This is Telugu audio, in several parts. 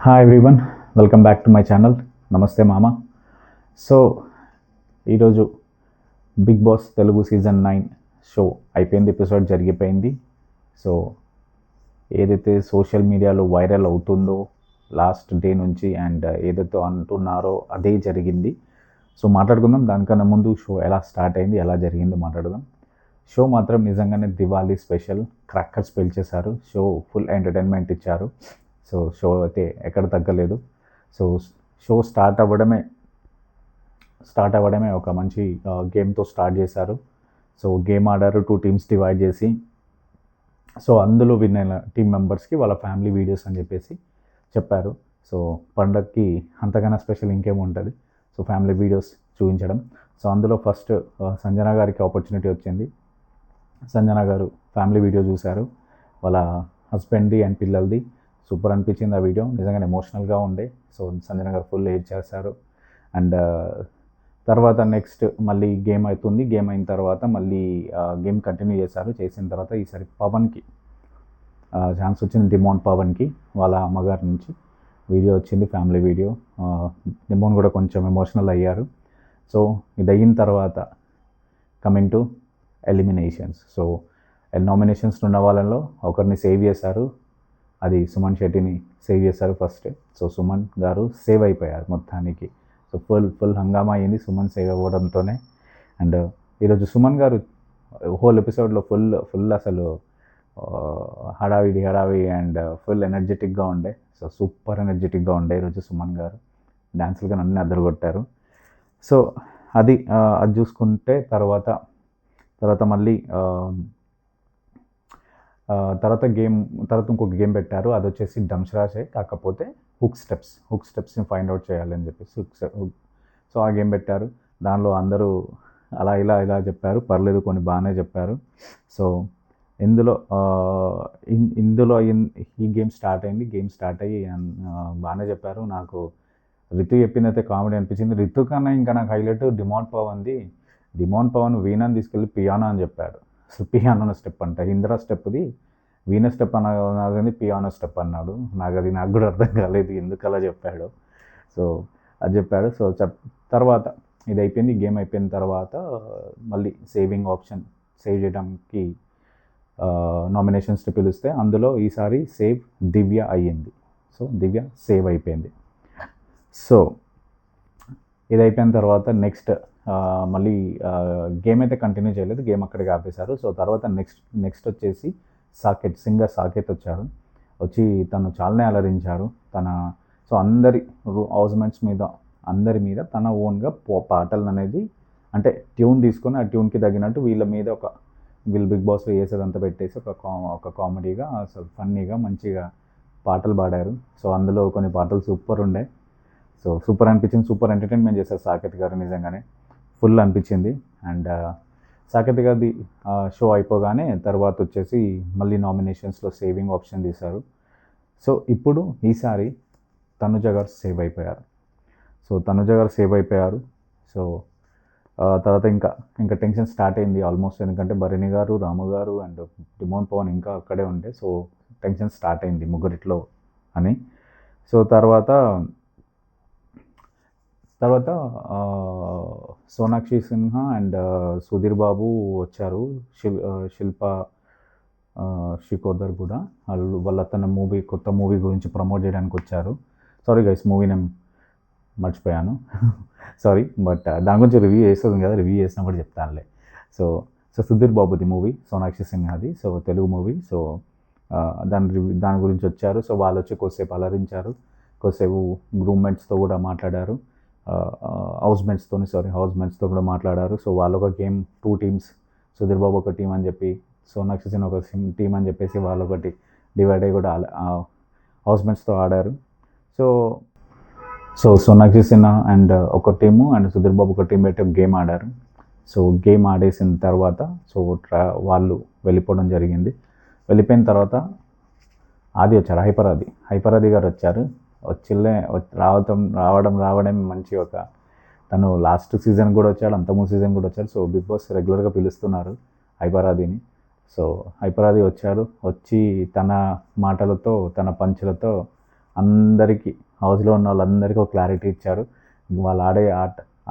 Hi everyone, welcome back to my channel. నమస్తే మామ. సో ఈరోజు Bigg Boss Telugu season 9 show అయిపోయింది, ఎపిసోడ్ జరిగిపోయింది. సో ఏదైతే సోషల్ మీడియాలో వైరల్ అవుతుందో లాస్ట్ డే నుంచి అండ్ ఏదైతే అంటున్నారో అదే జరిగింది. సో మాట్లాడుకుందాం. దానికన్నా ముందు షో ఎలా స్టార్ట్ అయింది, ఎలా జరిగిందో మాట్లాడదాం. షో మాత్రం నిజంగానే దివాళీ స్పెషల్, క్రాకర్స్ పేల్చేశారు. షో ఫుల్ ఎంటర్టైన్మెంట్ ఇచ్చారు. సో షో అయితే ఎక్కడ తగ్గలేదు. సో షో స్టార్ట్ అవ్వడమే ఒక మంచి గేమ్తో స్టార్ట్ చేశారు. సో గేమ్ ఆడారు, 2 టీమ్స్ డివైడ్ చేసి. సో అందులో విన్ అయిన టీమ్ మెంబర్స్కి వాళ్ళ ఫ్యామిలీ వీడియోస్ అని చెప్పేసి చెప్పారు. సో పండగకి అంతకన్నా స్పెషల్ ఇంకేముంటుంది. సో ఫ్యామిలీ వీడియోస్ చూపించడం. సో అందులో ఫస్ట్ సంజన గారికి ఆపర్చునిటీ వచ్చింది. సంజన గారు ఫ్యామిలీ వీడియో చూశారు, వాళ్ళ హస్బెండ్ది అండ్ పిల్లలది. సూపర్ అనిపించింది ఆ వీడియో, నిజంగానే ఎమోషనల్గా ఉండే. సో సంజన గారు ఫుల్ ఏడ్ చేశారు. అండ్ తర్వాత నెక్స్ట్ మళ్ళీ గేమ్ అవుతుంది. గేమ్ అయిన తర్వాత మళ్ళీ గేమ్ కంటిన్యూ చేసిన తర్వాత ఈసారి పవన్కి ఛాన్స్ వచ్చింది. డిమోన్ పవన్కి వాళ్ళ అమ్మగారి నుంచి వీడియో వచ్చింది, ఫ్యామిలీ వీడియో. డిమోన్ కూడా కొంచెం ఎమోషనల్ అయ్యారు. సో ఇది అయిన తర్వాత coming to eliminations. So nominations ఉన్న వాళ్ళలో ఒకరిని సేవ్ చేశారు, అది సుమన్ శెట్టిని సేవ్ చేశారు ఫస్ట్. సో సుమన్ గారు సేవ్ అయిపోయారు మొత్తానికి. సో ఫుల్ హంగామా అయ్యింది సుమన్ సేవ్ అవ్వడంతోనే. అండ్ ఈరోజు సుమన్ గారు హోల్ ఎపిసోడ్లో ఫుల్ అసలు హడావిడి అండ్ ఫుల్ ఎనర్జెటిక్గా ఉండే. సో సూపర్ ఎనర్జెటిక్గా ఉండే ఈరోజు సుమన్ గారు. డ్యాన్సులుగా అన్నీ అద్దరగొట్టారు. సో అది చూసుకుంటే తర్వాత మళ్ళీ తర్వాత ఇంకొక గేమ్ పెట్టారు. అది వచ్చేసి డంషరాజే, కాకపోతే హుక్ స్టెప్స్ని ఫైండ్ అవుట్ చేయాలని చెప్పేసి సో ఆ గేమ్ పెట్టారు. దానిలో అందరూ అలా ఇలా చెప్పారు, పర్లేదు కొన్ని బాగానే చెప్పారు. సో ఇందులో ఈ గేమ్ స్టార్ట్ అయ్యి బాగానే చెప్పారు. నాకు రితు చెప్పిందైతే కామెడీ అనిపించింది. రితు కన్నా ఇంకా నాకు హైలైట్ డిమాండ్ పవన్ వీణాని తీసుకెళ్ళి పియానో అని చెప్పాడు. అసలు పియానో స్టెప్ అంట, ఇందిరా స్టెప్ది వీణ స్టెప్ అన్నది పియానో స్టెప్ అన్నాడు. నాకు కూడా అర్థం కాలేదు ఎందుకు అలా చెప్పాడు. సో అది చెప్పాడు. సో తర్వాత ఇది అయిపోయింది. గేమ్ అయిపోయిన తర్వాత మళ్ళీ సేవ్ చేయడానికి నామినేషన్స్ పిలిస్తే అందులో ఈసారి సేవ్ దివ్య అయ్యింది. సో దివ్య సేవ్ అయిపోయింది. సో ఇది అయిపోయిన తర్వాత నెక్స్ట్ మళ్ళీ గేమ్ అయితే కంటిన్యూ చేయలేదు, గేమ్ అక్కడికి ఆపేశారు. సో తర్వాత నెక్స్ట్ వచ్చేసి సింగర్ సాకేత్ వచ్చి తను చాలానే అలరించారు. సో అందరి మీద తన ఓన్గా పాటలు అనేది, అంటే ట్యూన్ తీసుకొని ఆ ట్యూన్కి తగినట్టు వీళ్ళు బిగ్ బాస్లో వేసేదంతా పెట్టేసి ఒక కామెడీగా, అసలు ఫన్నీగా మంచిగా పాటలు పాడారు. సో అందులో కొన్ని పాటలు సూపర్ ఉండే. సో సూపర్ అనిపించింది, సూపర్ ఎంటర్టైన్మెంట్ చేశారు సాకేత్ గారు, నిజంగానే ఫుల్ అనిపించింది. అండ్ సాకేత్ గారిది షో అయిపోగానే తర్వాత వచ్చేసి మళ్ళీ నామినేషన్స్లో సేవింగ్ ఆప్షన్ తీశారు. సో ఇప్పుడు ఈసారి తనుజ గారు సేవ్ అయిపోయారు. సో తర్వాత ఇంకా టెన్షన్ స్టార్ట్ అయింది ఆల్మోస్ట్, ఎందుకంటే భరణి గారు, రాము గారు అండ్ డిమోన్ పవన్ ఇంకా అక్కడే ఉండే. సో టెన్షన్ స్టార్ట్ అయింది ముగ్గురిట్లో అని. సో తర్వాత సోనాక్షి సిన్హా అండ్ సుధీర్ బాబు వచ్చారు. శిల్ప షికోదర్ కూడా వాళ్ళ తన కొత్త మూవీ గురించి ప్రమోట్ చేయడానికి వచ్చారు. సారీ గైస్, మూవీ నేమ్ మర్చిపోయాను, సారీ. బట్ దాని గురించి రివ్యూ చేస్తుంది కదా, రివ్యూ చేసినప్పుడు చెప్తానులే. సో సుధీర్ బాబుది మూవీ, సోనాక్షి సిన్హాది. So Telugu movie. సో దాని గురించి వచ్చారు. సో వాళ్ళు వచ్చి కొద్దిసేపు అలరించారు, కొద్దిసేపు రూమ్మేట్స్తో కూడా మాట్లాడారు, హౌస్ మేట్స్తో కూడా మాట్లాడారు. సో వాళ్ళు ఒక గేమ్ 2 టీమ్స్, సుధీర్ బాబు ఒక టీం అని చెప్పి, సోనాక్షి సిన్హా ఒక టీం అని చెప్పేసి వాళ్ళు ఒకటి డివైడ్ అయ్యి కూడా హౌస్ మేట్స్తో ఆడారు. సో సోనాక్షి సిన్హా అండ్ ఒక టీము అండ్ సుధీర్ బాబు ఒక టీం పెట్టి గేమ్ ఆడారు. సో గేమ్ ఆడేసిన తర్వాత వాళ్ళు వెళ్ళిపోవడం జరిగింది. వెళ్ళిపోయిన తర్వాత హైపరాది గారు వచ్చారు. రావడం మంచి తను లాస్ట్ సీజన్ కూడా వచ్చాడు, అంతకుముందు సీజన్ కూడా వచ్చాడు. సో బిగ్ బాస్ రెగ్యులర్గా పిలుస్తున్నారు హైపరాదిని. సో హైపరాది వచ్చి తన మాటలతో, తన పంచులతో అందరికీ హౌస్లో ఉన్న వాళ్ళందరికీ ఒక క్లారిటీ ఇచ్చారు. వాళ్ళు ఆడే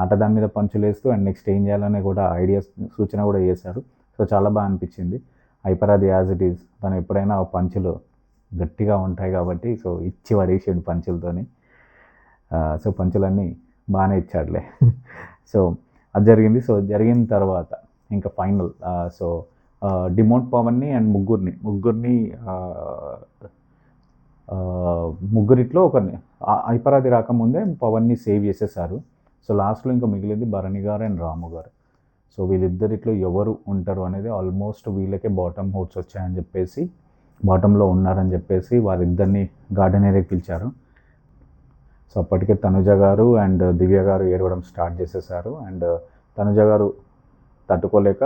ఆట దాని మీద పంచులు వేస్తూ అండ్ నెక్స్ట్ ఏం చేయాలని కూడా ఐడియాస్ సూచన కూడా చేశారు. సో చాలా బాగా అనిపించింది. హైపరాది యాజ్ ఇట్ ఈజ్ తను ఎప్పుడైనా ఆ పంచులు గట్టిగా ఉంటాయి కాబట్టి సో ఇచ్చి పడేసాడు పంచులతోని. సో పంచులన్నీ బాగానే ఇచ్చాడులే. సో అది జరిగింది. సో జరిగిన తర్వాత ఇంకా ఫైనల్ సో డిమోట్ పవన్ని అండ్ ముగ్గురిని ముగ్గురిట్లో ఒకరిని హైపరాది రాకముందే పవన్ని సేవ్ చేసేసారు. సో లాస్ట్లో ఇంకా మిగిలింది భరణి గారు అండ్ రాము గారు. సో వీళ్ళిద్దరిట్లో ఎవరు ఉంటారు అనేది ఆల్మోస్ట్ వీళ్ళకే బాటమ్ హోట్స్ వచ్చాయని చెప్పేసి బాటంలో ఉన్నారని చెప్పేసి వారిద్దరిని గార్డెన్ ఏరియాకి పిలిచారు. సో అప్పటికే తనుజ గారు అండ్ దివ్య గారు ఏడవడం స్టార్ట్ చేసేసారు. తనుజ గారు తట్టుకోలేక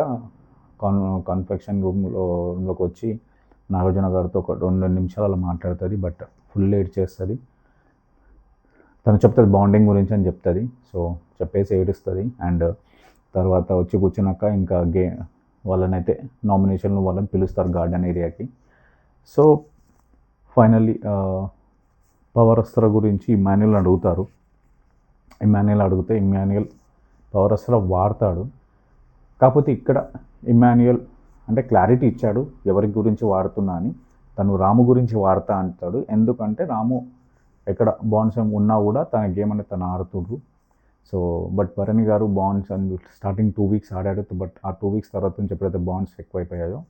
కాన్ఫెక్షన్ రూమ్లోకి వచ్చి నాగార్జున గారితో ఒక 2 నిమిషాలు అలా మాట్లాడుతుంది. బట్ ఫుల్ ఏడ్చేస్తుంది. తను చెప్తుంది బాండింగ్ గురించి అని చెప్తుంది. సో చెప్పేసి ఏడుస్తుంది. అండ్ తర్వాత వచ్చి కూర్చున్నాక ఇంకా వాళ్ళనైతే నామినేషన్లు వాళ్ళని పిలుస్తారు గార్డెన్ ఏరియాకి. సో ఫైనల్లీ పవర్ అస్త్ర గురించి ఇమ్మాన్యుయల్ అడుగుతారు. ఇమ్మాన్యుయల్ పవర్ అస్త్ర వాడతాడు. కాకపోతే ఇక్కడ ఇమ్మాన్యుయల్ అంటే క్లారిటీ ఇచ్చాడు ఎవరి గురించి వాడుతున్నా అని. తను రాము గురించి వాడతా అంటాడు. ఎందుకంటే రాము ఎక్కడ బాండ్స్ ఉన్నా కూడా తన గేమ్ అనేది తను ఆడుతుండ్రు. So but Bharani garu bonds and starting 2 weeks ఆడాడు. బట్ ఆ 2 వీక్స్ తర్వాత నుంచి ఎప్పుడైతే బాండ్స్ ఎక్కువైపోయాయో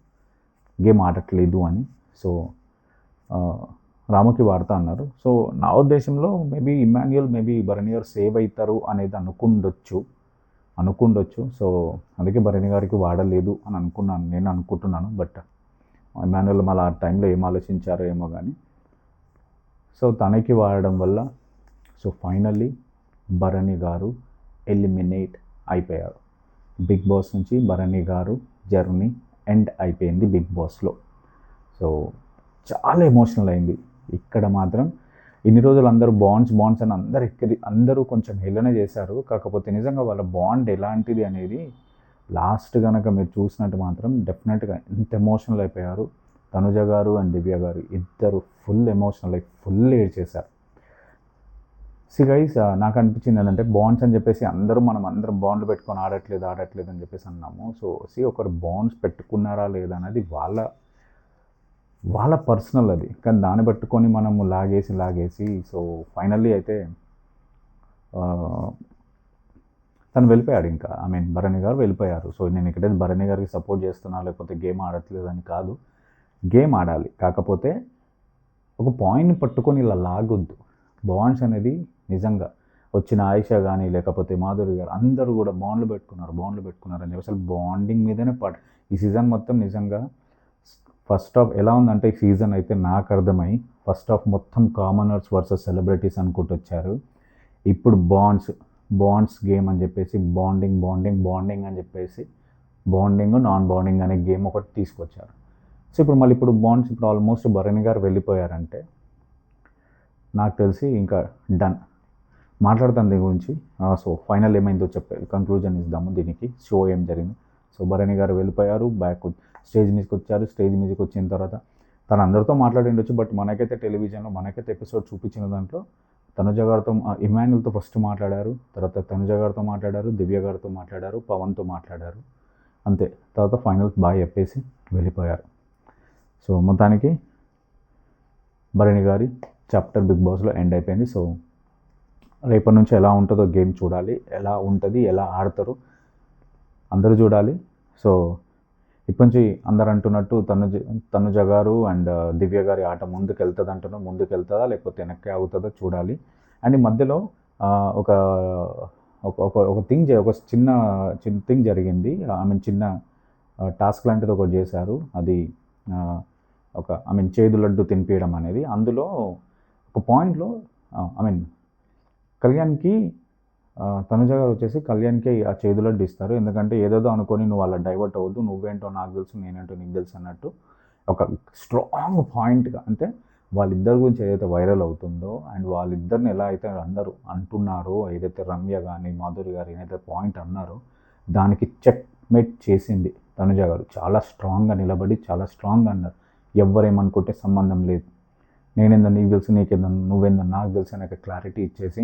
గేమ్ ఆడట్లేదు అని సో రాముకి వాడతా అన్నారు. సో నా ఉద్దేశంలో మేబీ ఇమ్మాన్యుయల్ భరణి గారు సేవ్ అవుతారు అనేది అనుకుండొచ్చు. సో అందుకే భరణి గారికి వాడలేదు అని నేను అనుకుంటున్నాను. బట్ ఇమ్మాన్యుయల్ మళ్ళీ ఆ టైంలో ఏం ఆలోచించారో ఏమో కానీ సో తనకి వాడడం వల్ల so finally Bharani garu eliminate అయిపోయారు. బిగ్ బాస్ నుంచి భరణి గారు జర్నీ ఎండ్ అయిపోయింది బిగ్ బాస్లో. సో చాలా ఎమోషనల్ అయింది. ఇక్కడ మాత్రం ఇన్ని రోజులు అందరూ బాండ్స్ అని అందరూ కొంచెం హేళన చేశారు. కాకపోతే నిజంగా వాళ్ళ బాండ్ ఎలాంటిది అనేది లాస్ట్ కనుక మీరు చూసినట్టు మాత్రం డెఫినెట్గా ఎంత ఎమోషనల్ అయిపోయారు. తనుజ గారు అండ్ దివ్య గారు ఇద్దరు ఫుల్ ఎమోషనల్ ఫుల్ ఏడ్చేశారు. గైస్ నాకు అనిపించింది ఏంటంటే బాండ్స్ అని చెప్పేసి అందరం బాండ్లు పెట్టుకొని ఆడట్లేదు అని చెప్పేసి అన్నాము. సో ఒకరు బాండ్స్ పెట్టుకున్నారా లేదా అనేది వాళ్ళ పర్సనల్ అది. కానీ దాన్ని పట్టుకొని మనము లాగేసి సో ఫైనల్లీ అయితే తను వెళ్ళిపోయాడు. ఇంకా భరణి గారు వెళ్ళిపోయారు. సో నేను ఇక్కడైతే భరణి గారికి సపోర్ట్ చేస్తున్నా లేకపోతే గేమ్ ఆడట్లేదు అని కాదు. గేమ్ ఆడాలి, కాకపోతే ఒక పాయింట్ని పట్టుకొని ఇలా లాగొద్దు. బాండ్స్ అనేది నిజంగా వచ్చిన ఆయిష కానీ లేకపోతే మాధురి గారు అందరూ కూడా బాండ్లు పెట్టుకున్నారు అని చెప్పి అసలు బాండింగ్ మీదనే ఈ సీజన్ మొత్తం నిజంగా ఫస్ట్ హాఫ్ ఎలా ఉందంటే ఈ సీజన్ అయితే నాకు అర్థమై ఫస్ట్ హాఫ్ మొత్తం కామనర్స్ వర్సెస్ సెలబ్రిటీస్ అనుకుంటూ వచ్చారు. ఇప్పుడు బాండ్స్ గేమ్ అని చెప్పేసి బాండింగ్ అని చెప్పేసి బాండింగ్ నాన్ బాండింగ్ అనే గేమ్ ఒకటి తీసుకొచ్చారు. సో ఇప్పుడు బాండ్స్ ఆల్మోస్ట్ భరణి గారు వెళ్ళిపోయారంటే నాకు తెలిసి ఇంకా డన్. మాట్లాడతాను దీని గురించి. సో ఫైనల్ ఏమైందో కంక్లూజన్ ఇద్దాము దీనికి. షో ఏం జరిగింది. సో భరణి గారు వెళ్ళిపోయారు, స్టేజ్ మీదకి వచ్చారు. స్టేజ్ మీదకి వచ్చిన తర్వాత తను అందరితో మాట్లాడిండొచ్చు. బట్ మనకైతే టెలివిజన్లో ఎపిసోడ్ చూపించిన దాంట్లో తనుజ గారితో ఇమాన్యుల్తో ఫస్ట్ మాట్లాడారు, తర్వాత తనుజ గారితో మాట్లాడారు, దివ్య గారితో మాట్లాడారు, పవన్తో మాట్లాడారు, అంతే. తర్వాత ఫైనల్ బాయ్ చెప్పేసి వెళ్ళిపోయారు. సో మొత్తానికి భరణి గారి చాప్టర్ బిగ్ బాస్లో ఎండ్ అయిపోయింది. సో రేపటి నుంచి ఎలా ఉంటుందో గేమ్ చూడాలి, ఎలా ఉంటుంది, ఎలా ఆడతారు అందరూ చూడాలి. సో ఇప్పటి నుంచి అందరు అంటున్నట్టు తనుజ గారు అండ్ దివ్య గారి ఆట ముందుకు వెళ్తుందా లేకపోతే వెనక్కి అవుతుందో చూడాలి. అండ్ ఈ మధ్యలో ఒక చిన్న థింగ్ జరిగింది. చిన్న టాస్క్ లాంటిది ఒకటి చేశారు. అది చేదు లడ్డు తినిపించడం అనేది. అందులో ఒక పాయింట్లో కళ్యాణ్కి తనుజ గారు వచ్చేసి కళ్యాణ్కి ఆ చేదు లడ్డు ఇస్తారు. ఎందుకంటే ఏదేదో అనుకొని నువ్వు అలా డైవర్ట్ అవ్వద్దు, నువ్వేంటో నాకు తెలుసు, నేనేంటో నీకు తెలుసు అన్నట్టు ఒక స్ట్రాంగ్ పాయింట్గా, అంటే వాళ్ళిద్దరి గురించి ఏదైతే వైరల్ అవుతుందో అండ్ వాళ్ళిద్దరిని ఎలా అయితే అందరూ అంటున్నారో, ఏదైతే రమ్య కానీ మాధురి గారు ఏదైతే పాయింట్ అన్నారో దానికి చెక్ మేట్ చేసింది తనుజ గారు. చాలా స్ట్రాంగ్గా నిలబడి చాలా స్ట్రాంగ్గా అన్నారు. ఎవరేమనుకుంటే సంబంధం లేదు, నేనేందో నీకు తెలుసు, నీకేందో నువ్వేందో నాకు తెలుసు అనే క్లారిటీ ఇచ్చేసి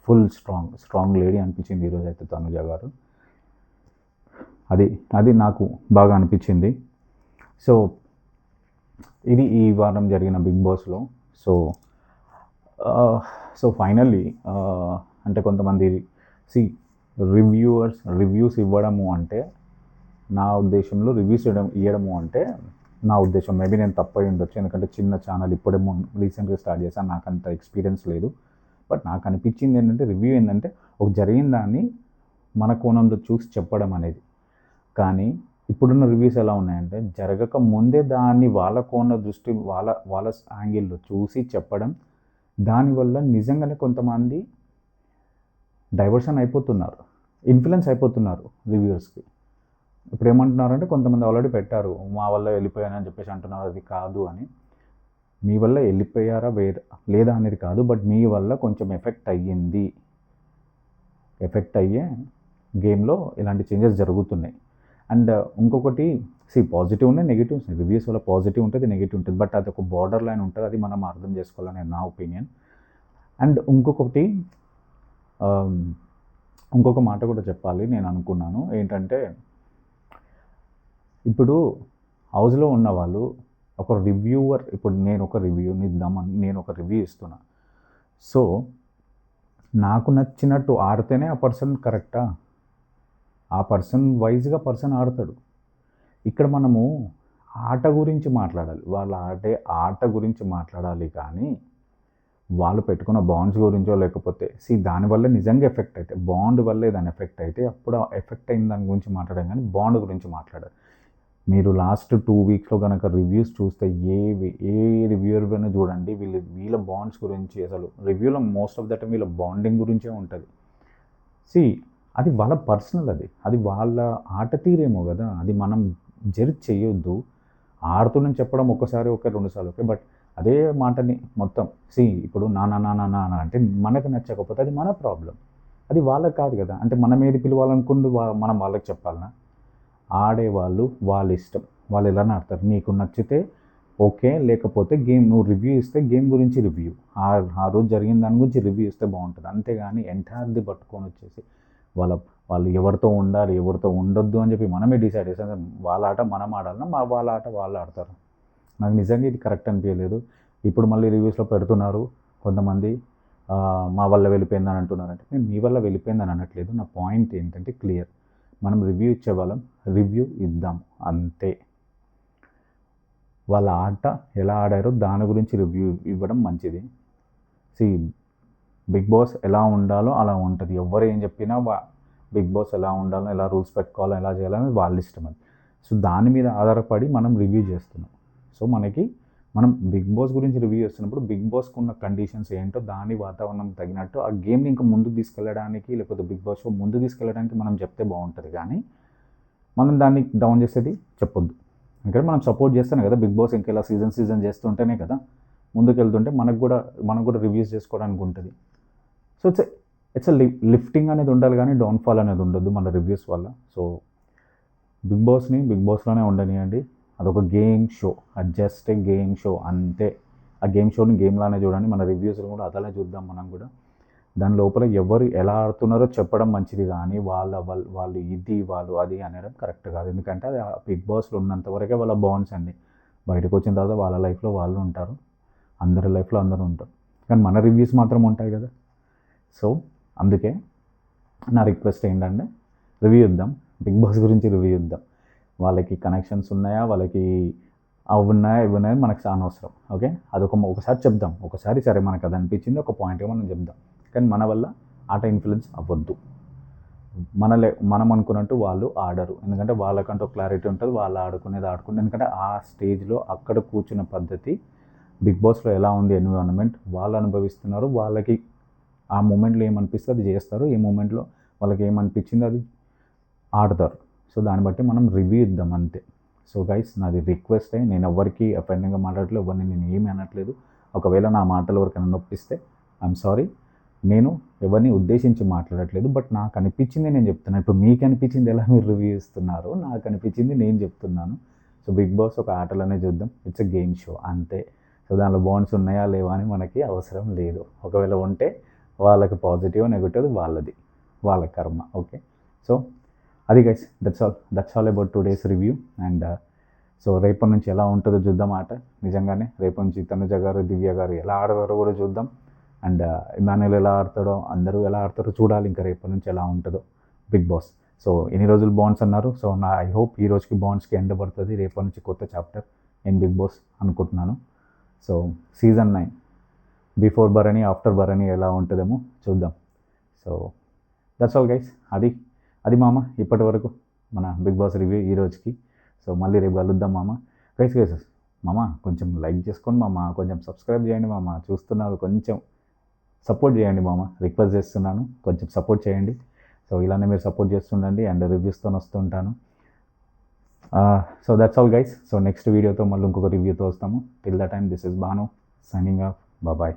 ఫుల్ స్ట్రాంగ్ లేడీ అనిపించింది ఈరోజు అయితే తనుజ గారు. అది నాకు బాగా అనిపించింది. సో ఇది ఈ వారం జరిగిన బిగ్ బాస్లో. సో ఫైనల్లీ అంటే కొంతమంది రివ్యూస్ ఇవ్వడము అంటే, నా ఉద్దేశంలో రివ్యూస్ ఇవ్వడము అంటే నా ఉద్దేశం, మేబీ నేను తప్పై ఉండొచ్చు, ఎందుకంటే చిన్న ఛానల్ ఇప్పుడేమో రీసెంట్గా స్టార్ట్ చేశాను, నాకు అంత ఎక్స్పీరియన్స్ లేదు. బట్ నాకు అనిపించింది ఏంటంటే, రివ్యూ ఏంటంటే ఒక జరిగిన దాన్ని మన కోణంలో చూసి చెప్పడం అనేది. కానీ ఇప్పుడున్న రివ్యూస్ ఎలా ఉన్నాయంటే, జరగక ముందే దాన్ని వాళ్ళ కోణ దృష్టి వాళ్ళ యాంగిల్లో చూసి చెప్పడం. దానివల్ల నిజంగానే కొంతమంది డైవర్షన్ అయిపోతున్నారు, ఇన్ఫ్లుయెన్స్ అయిపోతున్నారు రివ్యూర్స్కి. ఇప్పుడు ఏమంటున్నారంటే, కొంతమంది ఆల్రెడీ పెట్టారు, మా వల్ల వెళ్ళిపోయానని చెప్పేసి అంటున్నారు. అది కాదు అని. మీ వల్ల వెళ్ళిపోయారా లేదా అనేది కాదు, బట్ మీ వల్ల కొంచెం ఎఫెక్ట్ అయ్యే గేమ్లో ఇలాంటి చేంజెస్ జరుగుతున్నాయి. అండ్ ఇంకొకటి, పాజిటివ్ ఉన్నాయి, నెగిటివ్స్. రివ్యూస్ వల్ల పాజిటివ్ ఉంటుంది, నెగిటివ్ ఉంటుంది, బట్ అది ఒక బార్డర్ లైన్ ఉంటుంది. అది మనం అర్థం చేసుకోవాలని నా ఒపీనియన్. అండ్ ఇంకొక మాట కూడా చెప్పాలి నేను అనుకున్నాను. ఏంటంటే, ఇప్పుడు హౌస్లో ఉన్న వాళ్ళు ఒక రివ్యూవర్, ఇప్పుడు నేను ఒక రివ్యూ ఇస్తున్నా. సో నాకు నచ్చినట్టు ఆడితేనే ఆ పర్సన్ కరెక్టా? ఆ పర్సన్ వైజ్గా ఆడతాడు. ఇక్కడ మనము ఆట గురించి మాట్లాడాలి, వాళ్ళ ఆట గురించి మాట్లాడాలి. కానీ వాళ్ళు పెట్టుకున్న బాండ్స్ గురించో, లేకపోతే దానివల్ల నిజంగా ఎఫెక్ట్ అయితే, బాండ్ వల్ల ఏదైనా ఎఫెక్ట్ అయితే అప్పుడు ఎఫెక్ట్ అయిన దాని గురించి మాట్లాడాం, కానీ బాండ్ గురించి మాట్లాడాలి. మీరు లాస్ట్ 2 వీక్స్లో కనుక రివ్యూస్ చూస్తే, ఏ రివ్యూర్ అయినా చూడండి, వీళ్ళ బాండ్స్ గురించి, అసలు రివ్యూలో మోస్ట్ ఆఫ్ ద టైం వీళ్ళ బాండింగ్ గురించే ఉంటుంది. అది వాళ్ళ పర్సనల్, అది వాళ్ళ ఆట తీరేమో కదా, అది మనం జడ్జ్ చేయొద్దు. ఆడుతుందని చెప్పడం ఒకసారి ఓకే, 2 సార్లు ఓకే, బట్ అదే మాటని మొత్తం ఇప్పుడు నా అంటే మనకు నచ్చకపోతే అది మన ప్రాబ్లం, అది వాళ్ళకి కాదు కదా. అంటే మనం ఏది పిలవాలనుకుంటూ మనం వాళ్ళకి చెప్పాలనా? ఆడేవాళ్ళు వాళ్ళ ఇష్టం, వాళ్ళు ఎలా ఆడతారు. నీకు నచ్చితే ఓకే, లేకపోతే నువ్వు రివ్యూ ఇస్తే గేమ్ గురించి రివ్యూ, ఆ రోజు జరిగిన దాని గురించి రివ్యూ ఇస్తే బాగుంటుంది. అంతేగాని ఎంటైర్ది పట్టుకొని వచ్చేసి వాళ్ళు ఎవరితో ఉండాలి, ఎవరితో ఉండొద్దు అని చెప్పి మనమే డిసైడ్ చేస్తాం. వాళ్ళ ఆట మనం ఆడాలన్నా, వాళ్ళ ఆట వాళ్ళు ఆడతారు. నాకు నిజంగా ఇది కరెక్ట్ అనిపించలేదు. ఇప్పుడు మళ్ళీ రివ్యూస్లో పెడుతున్నారు కొంతమంది, మా వల్ల వెళ్ళిపోయిందని అంటున్నారంటే, నేను మీ వల్ల వెళ్ళిపోయిందని అనట్లేదు. నా పాయింట్ ఏంటంటే క్లియర్, మనం రివ్యూ ఇచ్చే వాళ్ళం, రివ్యూ ఇద్దాం అంతే. వాళ్ళ ఆట ఎలా ఆడారో దాని గురించి రివ్యూ ఇవ్వడం మంచిది. బిగ్ బాస్ ఎలా ఉండాలో అలా ఉంటుంది. ఎవరు ఏం చెప్పినా బిగ్ బాస్ ఎలా ఉండాలో, ఎలా రూల్స్ పెట్టుకోవాలో, ఎలా చేయాలని వాళ్ళ ఇష్టం అది. దాని మీద ఆధారపడి మనం రివ్యూ చేస్తున్నాం. మనం బిగ్ బాస్ గురించి రివ్యూ చేస్తున్నప్పుడు బిగ్ బాస్కి ఉన్న కండిషన్స్ ఏంటో, దాని వాతావరణం తగినట్టు ఆ గేమ్ని ఇంకా ముందుకు తీసుకెళ్ళడానికి, లేకపోతే బిగ్ బాస్ షో ముందుకు తీసుకెళ్ళడానికి మనం చెప్తే బాగుంటుంది. కానీ మనం దాన్ని డౌన్ చేసేది చెప్పొద్దు. ఎందుకంటే మనం సపోర్ట్ చేస్తానే కదా బిగ్ బాస్, ఇంకెలా సీజన్ చేస్తుంటేనే కదా ముందుకు వెళ్తుంటే మనకు కూడా రివ్యూస్ చేసుకోవడానికి ఉంటుంది. సో ఇట్స్ లిఫ్టింగ్ అనేది ఉండాలి, కానీ డౌన్ఫాల్ అనేది ఉండొద్దు మన రివ్యూస్ వల్ల. సో బిగ్ బాస్లోనే ఉండనియండి. అదొక గేమ్ షో, అది జస్ట్ ఏ గేమ్ షో అంతే. ఆ గేమ్ షోని గేమ్లానే చూడండి. మన రివ్యూస్ని కూడా అదనే చూద్దాం మనం కూడా. దాని లోపల ఎవరు ఎలా ఆడుతున్నారో చెప్పడం మంచిది, కానీ వాళ్ళు ఇది వాళ్ళు అది అనడం కరెక్ట్ కాదు. ఎందుకంటే అది బిగ్ బాస్లో ఉన్నంత వరకే వాళ్ళ బాండ్స్ అండి. బయటకు వచ్చిన తర్వాత వాళ్ళ లైఫ్లో వాళ్ళు ఉంటారు, అందరి లైఫ్లో అందరూ ఉంటారు, కానీ మన రివ్యూస్ మాత్రం ఉంటాయి కదా. సో అందుకే నా రిక్వెస్ట్ ఏంటంటే, రివ్యూ ఇద్దాం, బిగ్ బాస్ గురించి రివ్యూ ఇద్దాం. వాళ్ళకి కనెక్షన్స్ ఉన్నాయా, వాళ్ళకి అవి ఉన్నాయా మనకు చాలా అవసరం. ఓకే, ఒకసారి చెప్దాం, ఒకసారి సరే మనకు అది అనిపించింది ఒక పాయింట్గా మనం చెప్దాం, కానీ మన వల్ల ఆట ఇన్ఫ్లుయెన్స్ అవ్వద్దు. మనం అనుకున్నట్టు వాళ్ళు ఆడరు, ఎందుకంటే వాళ్ళకంటూ క్లారిటీ ఉంటుంది, వాళ్ళు ఆడుకునేది. ఎందుకంటే ఆ స్టేజ్లో అక్కడ కూర్చున్న పద్ధతి, బిగ్ బాస్లో ఎలా ఉంది ఎన్విరాన్మెంట్, వాళ్ళు అనుభవిస్తున్నారు. వాళ్ళకి ఆ మూమెంట్లో ఏమనిపిస్తే అది చేస్తారు, ఏ మూమెంట్లో వాళ్ళకి ఏమనిపించింది అది ఆడతారు. సో దాన్ని బట్టి మనం రివ్యూ ఇద్దాం అంతే. సో గైస్, నాది రిక్వెస్ట్. నేను ఎవరికి అఫెండింగ్గా మాట్లాడట్లేదు, ఎవరిని నేను ఏమీ అనట్లేదు. ఒకవేళ నా మాటలు ఎవరికైనా నొప్పిస్తే ఐఎమ్ సారీ. నేను ఎవరిని ఉద్దేశించి మాట్లాడట్లేదు, బట్ నాకు అనిపించింది నేను చెప్తున్నాను. ఇప్పుడు మీకు అనిపించింది ఎలా మీరు రివ్యూ ఇస్తున్నారు, నాకు అనిపించింది నేను చెప్తున్నాను. సో బిగ్ బాస్ ఒక ఆటలనే చూద్దాం, ఇట్స్ ఎ గేమ్ షో అంతే. సో దానిలో బాండ్స్ ఉన్నాయా లేవా అని మనకి అవసరం లేదు. ఒకవేళ ఉంటే వాళ్ళకి పాజిటివ్ నెగటివ్ వాళ్ళది, వాళ్ళ కర్మ. ఓకే, సో అది guys, that's all about today's review. And so రేపటి నుంచి ఎలా ఉంటుందో చూద్దాం ఆట. నిజంగానే రేపటి నుంచి తనుజ గారు, దివ్య గారు ఎలా ఆడతారో కూడా చూద్దాం. అండ్ ఇమాన్యుల్ ఎలా ఆడతాడో, అందరూ ఎలా ఆడతారో చూడాలి. ఇంకా రేపటి నుంచి ఎలా ఉంటుందో బిగ్ బాస్. సో ఎన్ని రోజులు బాండ్స్ అన్నారు. సో ఐ హోప్ ఈ రోజుకి బాండ్స్కి ఎండ్ పడుతుంది. రేపటి నుంచి కొత్త చాప్టర్ ఇన్ బిగ్ బాస్ అనుకుంటున్నాను. So season 9 before Bharani after Bharani ఎలా ఉంటుందేమో చూద్దాం. So that's all guys. అది మామ ఇప్పటి వరకు మన బిగ్ బాస్ రివ్యూ ఈ రోజుకి. సో మళ్ళీ రేపు కలుద్దాం మామ. గైస్ మామ కొంచెం లైక్ చేసుకోండి మామ, కొంచెం సబ్స్క్రైబ్ చేయండి మామ. చూస్తున్నారు, కొంచెం సపోర్ట్ చేయండి మామ, రిక్వెస్ట్ చేస్తున్నాను, కొంచెం సపోర్ట్ చేయండి. సో ఇలానే మీరు సపోర్ట్ చేస్తుండండి అండ్ రివ్యూస్తో వస్తుంటాను. So that's all guys. So next వీడియోతో మళ్ళీ ఇంకొక రివ్యూతో వస్తాము. Till the time this is Banu signing off. Bye.